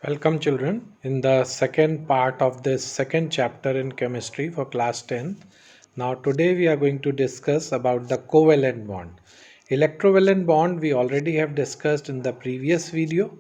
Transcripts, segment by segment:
Welcome children in the second part of this second chapter in chemistry for class 10th. Now today we are going to discuss about the covalent bond. Electrovalent bond we already have discussed in the previous video,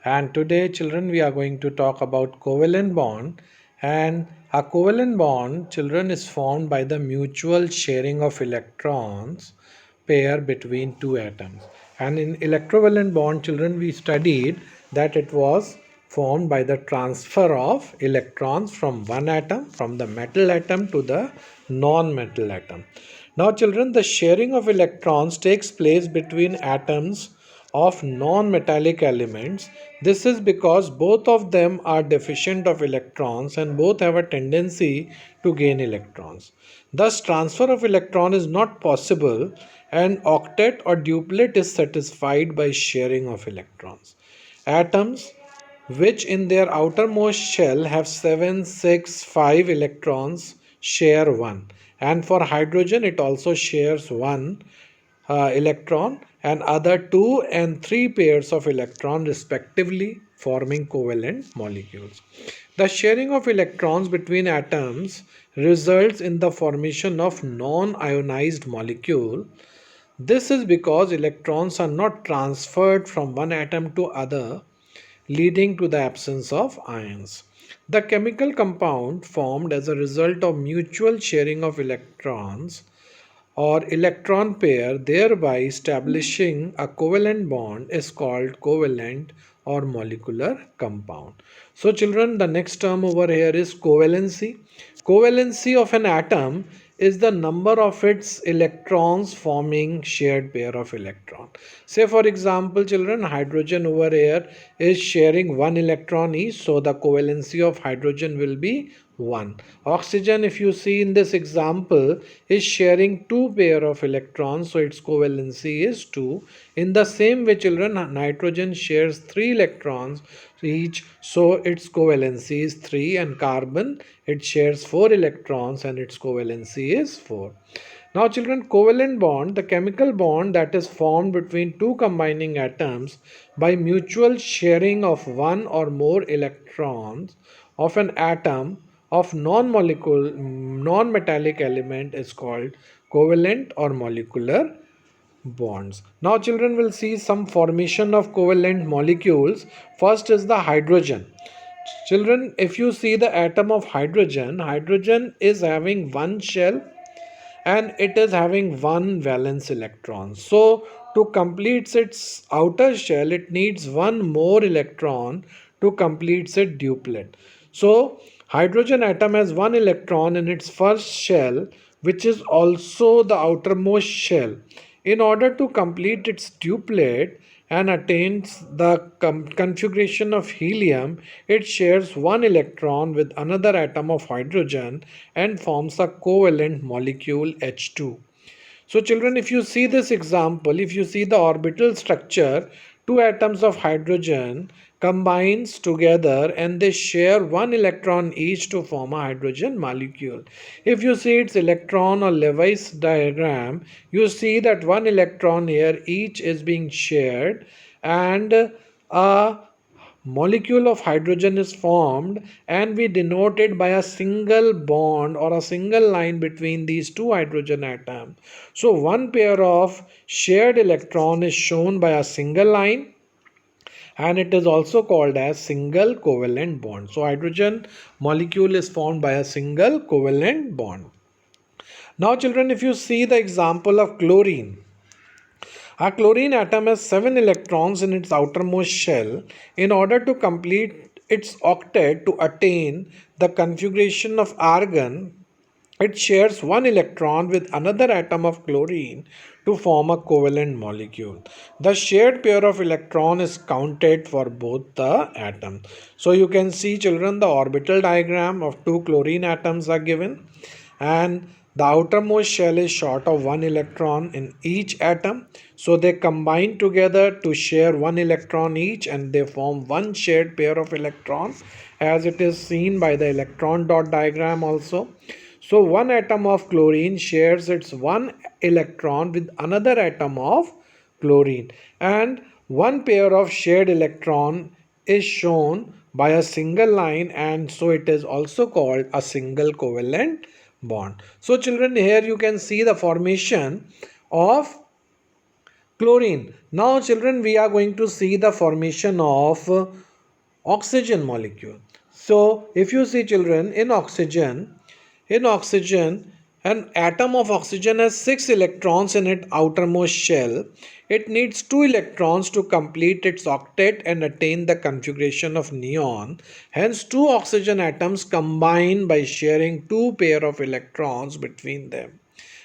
and today children we are going to talk about covalent bond. And a covalent bond children is formed by the mutual sharing of electrons pair between two atoms. And in electrovalent bond children we studied that it was formed by the transfer of electrons from one atom, from the metal atom to the non-metal atom. Now children, the sharing of electrons takes place between atoms of non-metallic elements. This is because both of them are deficient of electrons and both have a tendency to gain electrons. Thus, transfer of electron is not possible and octet or duplet is satisfied by sharing of electrons. Atoms which in their outermost shell have 7, 6, 5 electrons share 1, and for hydrogen it also shares 1 electron and other 2 and 3 pairs of electron respectively, forming covalent molecules. The sharing of electrons between atoms results in the formation of non-ionized molecule. This is because electrons are not transferred from one atom to other, leading to the absence of ions. The chemical compound formed as a result of mutual sharing of electrons or electron pair, thereby establishing a covalent bond, is called covalent or molecular compound. So children, the next term over here is covalency. Covalency of an atom is the number of its electrons forming shared pair of electron. Say for example children, hydrogen over here is sharing one electron each, so the covalency of hydrogen will be 1. Oxygen, if you see in this example, is sharing 2 pair of electrons, so its covalency is 2. In the same way children, nitrogen shares 3 electrons each, so its covalency is 3, and carbon, it shares 4 electrons and its covalency is 4. Now children, covalent bond, the chemical bond that is formed between two combining atoms by mutual sharing of one or more electrons of an atom of non-metallic element is called covalent or molecular bonds. Now children will see some formation of covalent molecules. First is the hydrogen. Children, if you see the atom of hydrogen, hydrogen is having one shell and it is having one valence electron. So to complete its outer shell, it needs one more electron to complete its duplet. So hydrogen atom has one electron in its first shell, which is also the outermost shell. In order to complete its duplet and attains the configuration of helium, it shares one electron with another atom of hydrogen and forms a covalent molecule H2. So children, if you see this example, if you see the orbital structure, two atoms of hydrogen combines together and they share one electron each to form a hydrogen molecule. If you see its electron or Lewis diagram, you see that one electron here each is being shared and a molecule of hydrogen is formed, and we denote it by a single bond or a single line between these two hydrogen atoms. So one pair of shared electron is shown by a single line, and it is also called as single covalent bond. So hydrogen molecule is formed by a single covalent bond. Now children, if you see the example of chlorine, a chlorine atom has 7 electrons in its outermost shell. In order to complete its octet to attain the configuration of argon, it shares one electron with another atom of chlorine to form a covalent molecule. The shared pair of electron is counted for both the atoms. So you can see children, the orbital diagram of two chlorine atoms are given, and the outermost shell is short of one electron in each atom. So they combine together to share one electron each and they form one shared pair of electrons, as it is seen by the electron dot diagram also. So one atom of chlorine shares its one electron with another atom of chlorine, and one pair of shared electron is shown by a single line, and so it is also called a single covalent bond. So children, here you can see the formation of chlorine. Now children, we are going to see the formation of oxygen molecule. So if you see children, in oxygen, an atom of oxygen has 6 electrons in its outermost shell. It needs 2 electrons to complete its octet and attain the configuration of neon. Hence, two oxygen atoms combine by sharing 2 pair of electrons between them,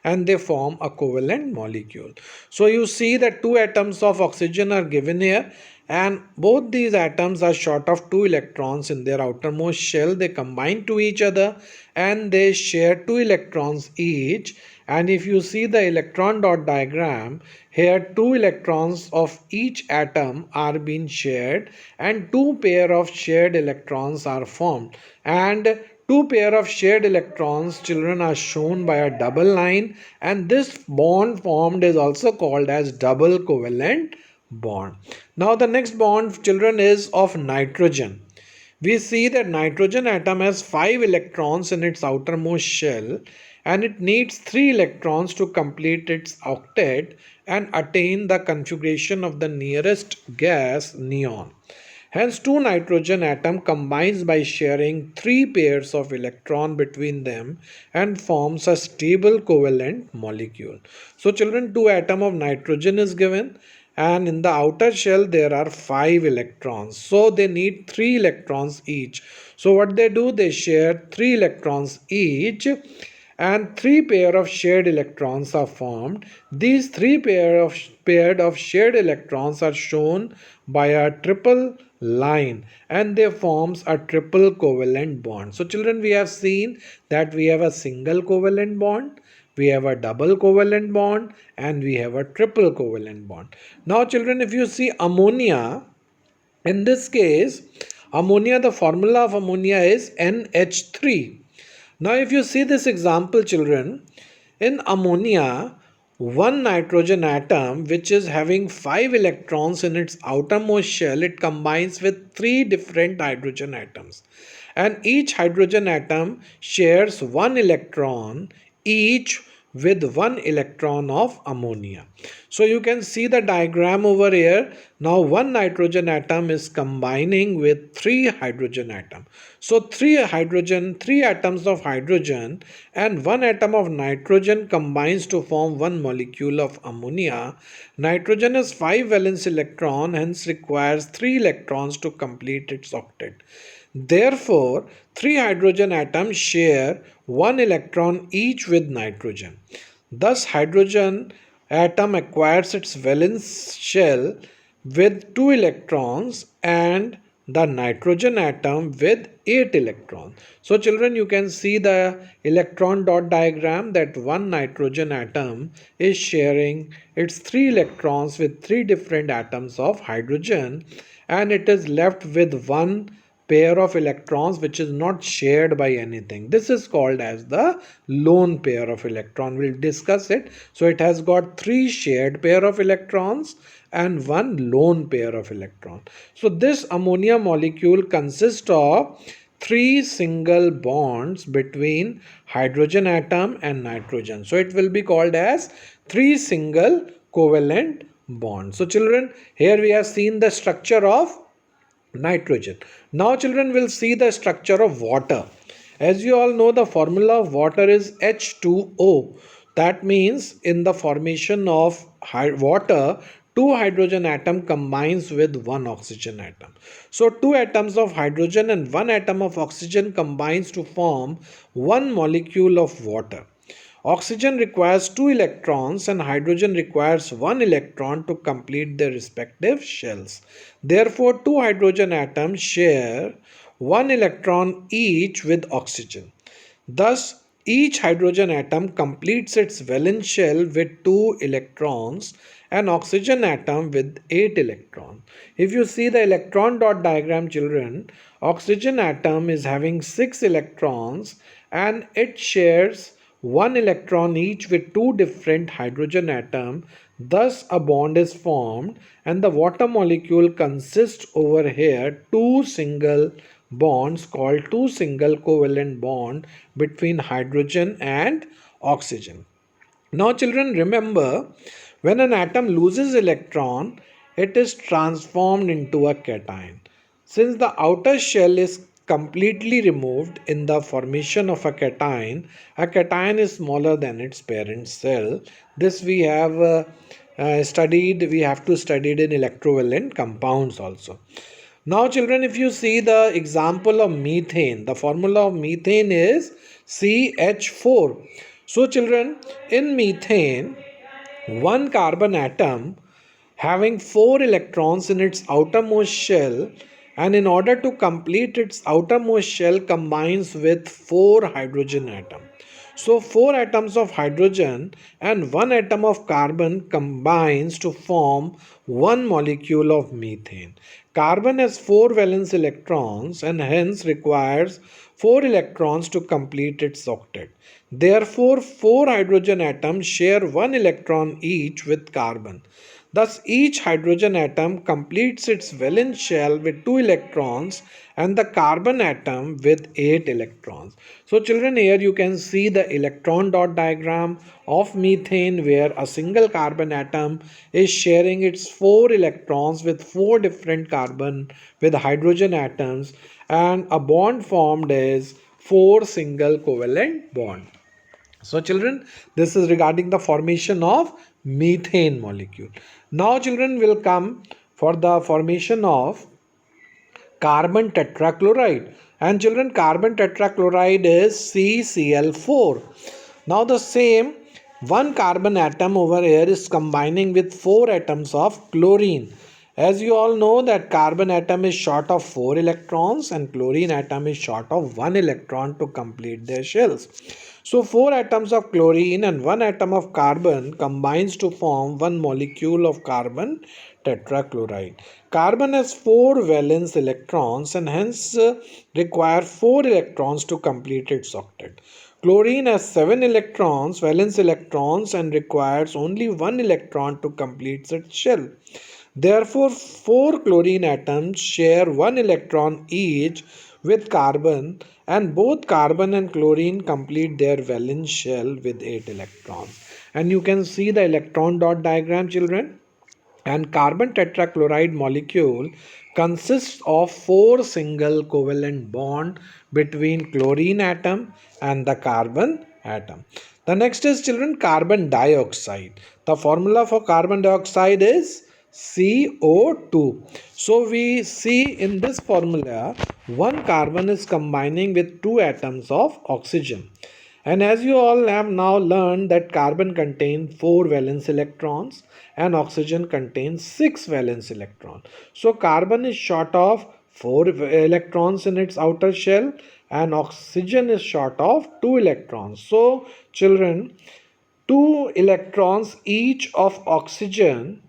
and they form a covalent molecule. So you see that two atoms of oxygen are given here, and both these atoms are short of 2 electrons in their outermost shell. They combine to each other and they share 2 electrons each. And if you see the electron dot diagram, here 2 electrons of each atom are being shared and 2 pair of shared electrons are formed, and 2 pair of shared electrons, children, are shown by a double line, and this bond formed is also called as double covalent bond. Now the next bond, children, is of nitrogen. We see that nitrogen atom has 5 electrons in its outermost shell, and it needs 3 electrons to complete its octet and attain the configuration of the nearest gas, neon. Hence, two nitrogen atom combines by sharing 3 pairs of electron between them and forms a stable covalent molecule. So children, 2 atom of nitrogen is given, and in the outer shell there are 5 electrons. So they need 3 electrons each. So what they do, they share 3 electrons each, and 3 pair of shared electrons are formed. These 3 paired of shared electrons are shown by a triple line, and they forms a triple covalent bond. So children, we have seen that we have a single covalent bond, we have a double covalent bond, and we have a triple covalent bond. Now children, if you see ammonia, in this case, ammonia, the formula of ammonia is NH3. Now, if you see this example, children, in ammonia, one nitrogen atom which is having 5 electrons in its outermost shell, it combines with 3 different hydrogen atoms. And each hydrogen atom shares 1 electron each with 1 electron of ammonia. So you can see the diagram over here. Now one nitrogen atom is combining with 3 hydrogen atom. So 3 atoms of hydrogen and 1 atom of nitrogen combines to form 1 molecule of ammonia. Nitrogen has 5 valence electron, hence requires 3 electrons to complete its octet. Therefore, 3 hydrogen atoms share 1 electron each with nitrogen. Thus, hydrogen atom acquires its valence shell with 2 electrons and the nitrogen atom with 8 electrons. So children, you can see the electron dot diagram that one nitrogen atom is sharing its 3 electrons with 3 different atoms of hydrogen, and it is left with 1 pair of electrons which is not shared by anything. This is called as the lone pair of electron. We'll discuss it. So it has got 3 shared pair of electrons and 1 lone pair of electron. So this ammonia molecule consists of 3 single bonds between hydrogen atom and nitrogen. So it will be called as 3 single covalent bonds. So children, here we have seen the structure of nitrogen. Now children will see the structure of water. As you all know, the formula of water is H2O. That means in the formation of water, 2 hydrogen atom combines with 1 oxygen atom. So 2 atoms of hydrogen and 1 atom of oxygen combines to form 1 molecule of water. Oxygen requires 2 electrons and hydrogen requires 1 electron to complete their respective shells. Therefore, 2 hydrogen atoms share 1 electron each with oxygen. Thus, each hydrogen atom completes its valence shell with 2 electrons and oxygen atom with 8 electrons. If you see the electron dot diagram, children, oxygen atom is having 6 electrons and it shares one electron each with two different hydrogen atoms. Thus a bond is formed, and the water molecule consists over here two single bonds called two single covalent bond between hydrogen and oxygen. Now, children, remember, when an atom loses electron, it is transformed into a cation. Since the outer shell is completely removed in the formation of a cation is smaller than its parent cell. This we have studied, we have to study it in electrovalent compounds also. Now, children, if you see the example of methane, the formula of methane is CH4. So, children, in methane, one carbon atom having four electrons in its outermost shell, and in order to complete its outermost shell combines with four hydrogen atoms. So four atoms of hydrogen and one atom of carbon combines to form one molecule of methane. Carbon has four valence electrons and hence requires four electrons to complete its octet. Therefore, four hydrogen atoms share one electron each with carbon. Thus, each hydrogen atom completes its valence shell with 2 electrons and the carbon atom with 8 electrons. So, children, here you can see the electron dot diagram of methane where a single carbon atom is sharing its 4 electrons with 4 different carbon with hydrogen atoms, and a bond formed is 4 single covalent bond. So, children, this is regarding the formation of methane molecule. Now, children, will come for the formation of carbon tetrachloride. And children, carbon tetrachloride is CCl4. Now, the same one carbon atom over here is combining with four atoms of chlorine. As you all know that carbon atom is short of 4 electrons and chlorine atom is short of 1 electron to complete their shells. So 4 atoms of chlorine and 1 atom of carbon combines to form one molecule of carbon tetrachloride. Carbon has 4 valence electrons and hence require 4 electrons to complete its octet. Chlorine has 7 electrons, valence electrons, and requires only 1 electron to complete its shell. Therefore, 4 chlorine atoms share 1 electron each with carbon, and both carbon and chlorine complete their valence shell with 8 electrons. And you can see the electron dot diagram, children. And carbon tetrachloride molecule consists of 4 single covalent bond between chlorine atom and the carbon atom. The next is, children, carbon dioxide. The formula for carbon dioxide is CO2. So we see in this formula one carbon is combining with two atoms of oxygen. And as you all have now learned that carbon contains 4 valence electrons and oxygen contains 6 valence electrons. So carbon is short of 4 electrons in its outer shell and oxygen is short of 2 electrons. So children, 2 electrons each of oxygen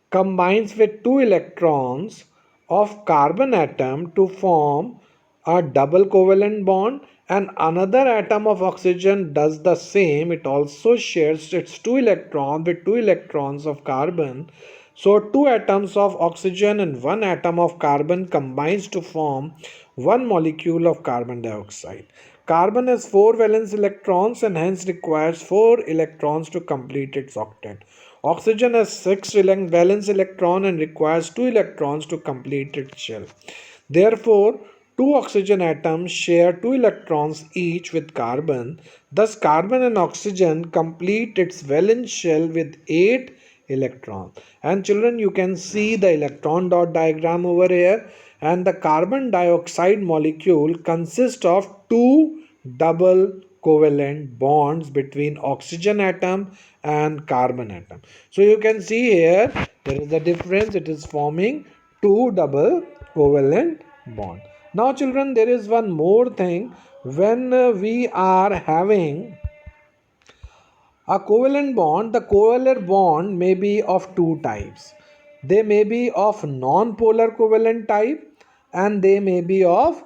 combines with 2 electrons of carbon atom to form a double covalent bond, and another atom of oxygen does the same. It also shares its 2 electrons with 2 electrons of carbon. So 2 atoms of oxygen and 1 atom of carbon combines to form one molecule of carbon dioxide. Carbon has 4 valence electrons and hence requires 4 electrons to complete its octet. Oxygen has 6 valence electrons and requires 2 electrons to complete its shell. Therefore, 2 oxygen atoms share 2 electrons each with carbon. Thus, carbon and oxygen complete its valence shell with 8 electrons. And children, you can see the electron dot diagram over here. And the carbon dioxide molecule consists of 2 double covalent bonds between oxygen atom and carbon atom. So you can see here there is a difference. It is forming 2 double covalent bond. Now children, there is one more thing. When we are having a covalent bond, the covalent bond may be of two types. They may be of non-polar covalent type and they may be of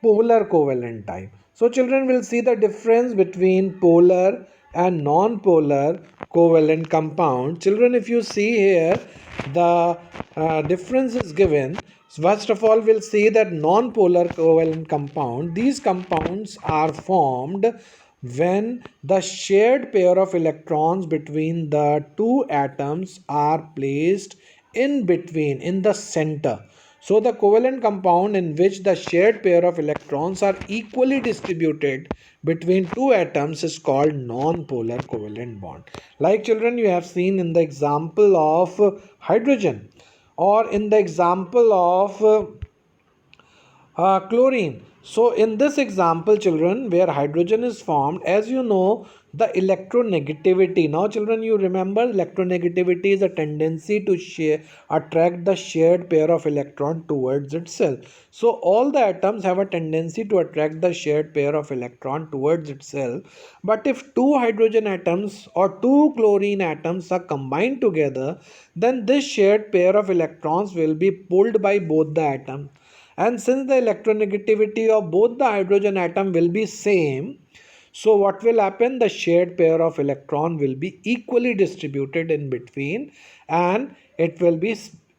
polar covalent type. So children will see the difference between polar and non-polar covalent compound. Children, if you see here, the difference is given. First of all, we'll see that non-polar covalent compound. These compounds are formed when the shared pair of electrons between the two atoms are placed in between, in the center. So the covalent compound in which the shared pair of electrons are equally distributed between two atoms is called non-polar covalent bond. Like children, you have seen in the example of hydrogen, or in the example of chlorine. So in this example, children, where hydrogen is formed, as you know, the electronegativity. Now children, you remember electronegativity is a tendency to attract the shared pair of electron towards itself. So all the atoms have a tendency to attract the shared pair of electron towards itself. But if two hydrogen atoms or two chlorine atoms are combined together, then this shared pair of electrons will be pulled by both the atoms. And since the electronegativity of both the hydrogen atom will be same, so what will happen? The shared pair of electron will be equally distributed in between, and it will be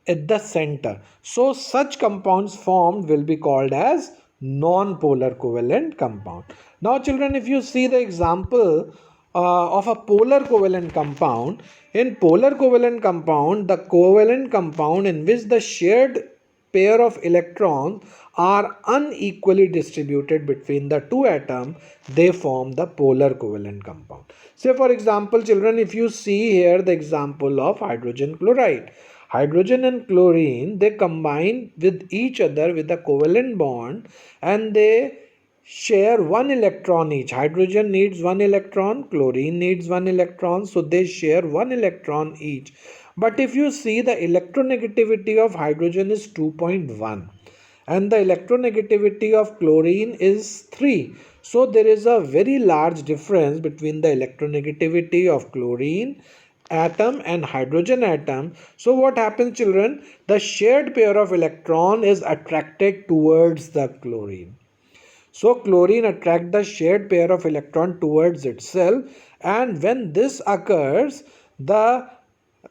at the center. So such compounds formed will be called as non-polar covalent compound. Now children, if you see the example of a polar covalent compound, in polar covalent compound, the covalent compound in which the shared pair of electrons are unequally distributed between the two atoms, they form the polar covalent compound. Say for example, children, if you see here the example of hydrogen chloride. Hydrogen and chlorine, they combine with each other with a covalent bond, and they share one electron each. Hydrogen needs one electron, chlorine needs one electron, so they share one electron each. But if you see, the electronegativity of hydrogen is 2.1 and the electronegativity of chlorine is 3. So there is a very large difference between the electronegativity of chlorine atom and hydrogen atom. So what happens, children? The shared pair of electron is attracted towards the chlorine. So chlorine attracts the shared pair of electron towards itself, and when this occurs, the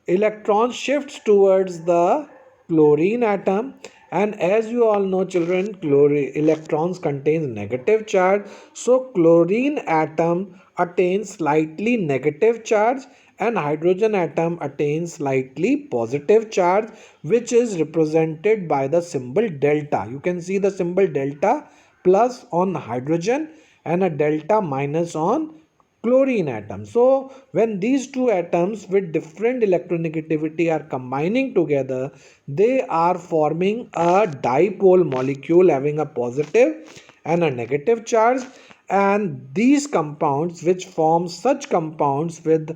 electron shifts towards the chlorine atom. And as you all know, children, chlorine electrons contain negative charge, so chlorine atom attains slightly negative charge and hydrogen atom attains slightly positive charge, which is represented by the symbol delta. You can see the symbol delta plus on hydrogen and a delta minus on chlorine atom. So when these two atoms with different electronegativity are combining together, they are forming a dipole molecule having a positive and a negative charge. And these compounds, which form such compounds with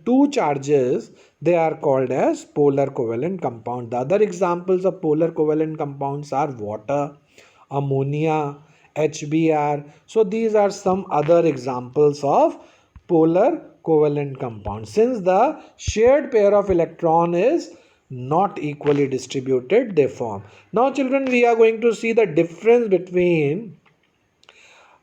two charges, they are called as polar covalent compound. The other examples of polar covalent compounds are water, ammonia, HBr. So these are some other examples of polar covalent compounds. Since the shared pair of electron is not equally distributed, they form. Now children, we are going to see the difference between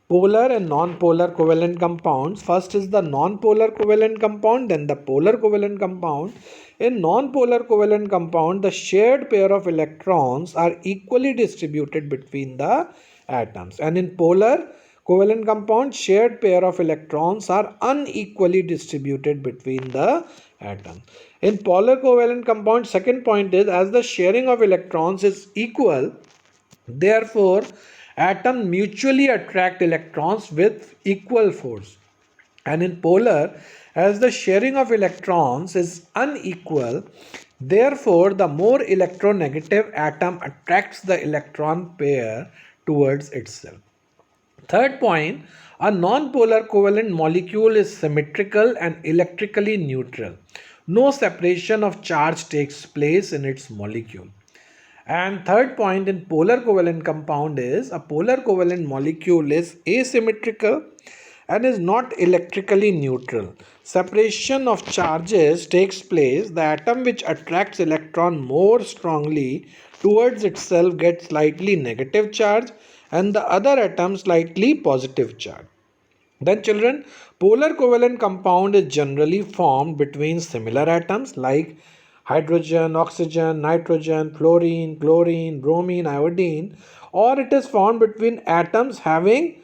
polar and non-polar covalent compounds. First is the non-polar covalent compound, then the polar covalent compound. In non-polar covalent compound, the shared pair of electrons are equally distributed between the atoms. And in polar covalent compound, shared pair of electrons are unequally distributed between the atoms. In polar covalent compound, second point is, as the sharing of electrons is equal, therefore, atoms mutually attract electrons with equal force. And in polar, as the sharing of electrons is unequal, therefore the more electronegative atom attracts the electron pair towards itself. Third point, a non-polar covalent molecule is symmetrical and electrically neutral. No separation of charge takes place in its molecule. And third point in polar covalent compound is, a polar covalent molecule is asymmetrical and is not electrically neutral. Separation of charges takes place. The atom which attracts electron more strongly towards itself get slightly negative charge and the other atom slightly positive charge. Then children, polar covalent compound is generally formed between similar atoms like hydrogen, oxygen, nitrogen, fluorine, chlorine, bromine, iodine, or it is formed between atoms having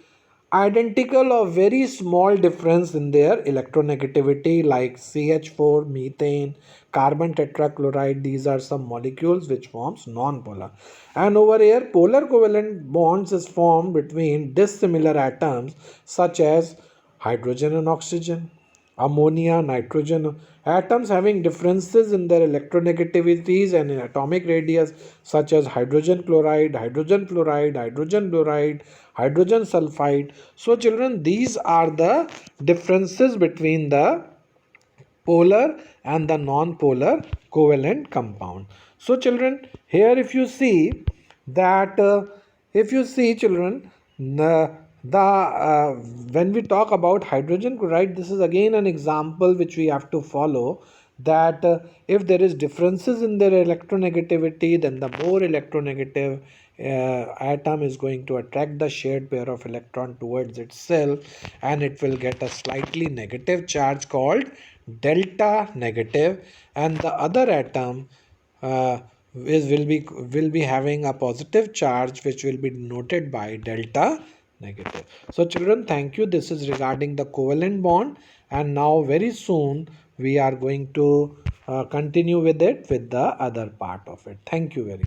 identical or very small difference in their electronegativity like CH4, methane, carbon tetrachloride. These are some molecules which forms non-polar. And over here polar covalent bonds is formed between dissimilar atoms such as hydrogen and oxygen, ammonia, nitrogen, atoms having differences in their electronegativities and in atomic radius such as hydrogen chloride, hydrogen fluoride, hydrogen fluoride, hydrogen sulfide. So children, these are the differences between the polar and the non-polar covalent compound. So children, here if you see children, the when we talk about hydrogen chloride, this is again an example which we have to follow, that if there is differences in their electronegativity, then the more electronegative atom is going to attract the shared pair of electron towards itself, and it will get a slightly negative charge called delta negative, and the other atom uh, will be having a positive charge which will be denoted by delta negative. So children, thank you. This is regarding the covalent bond, and now very soon we are going to continue with it with the other part of it. Thank you very much.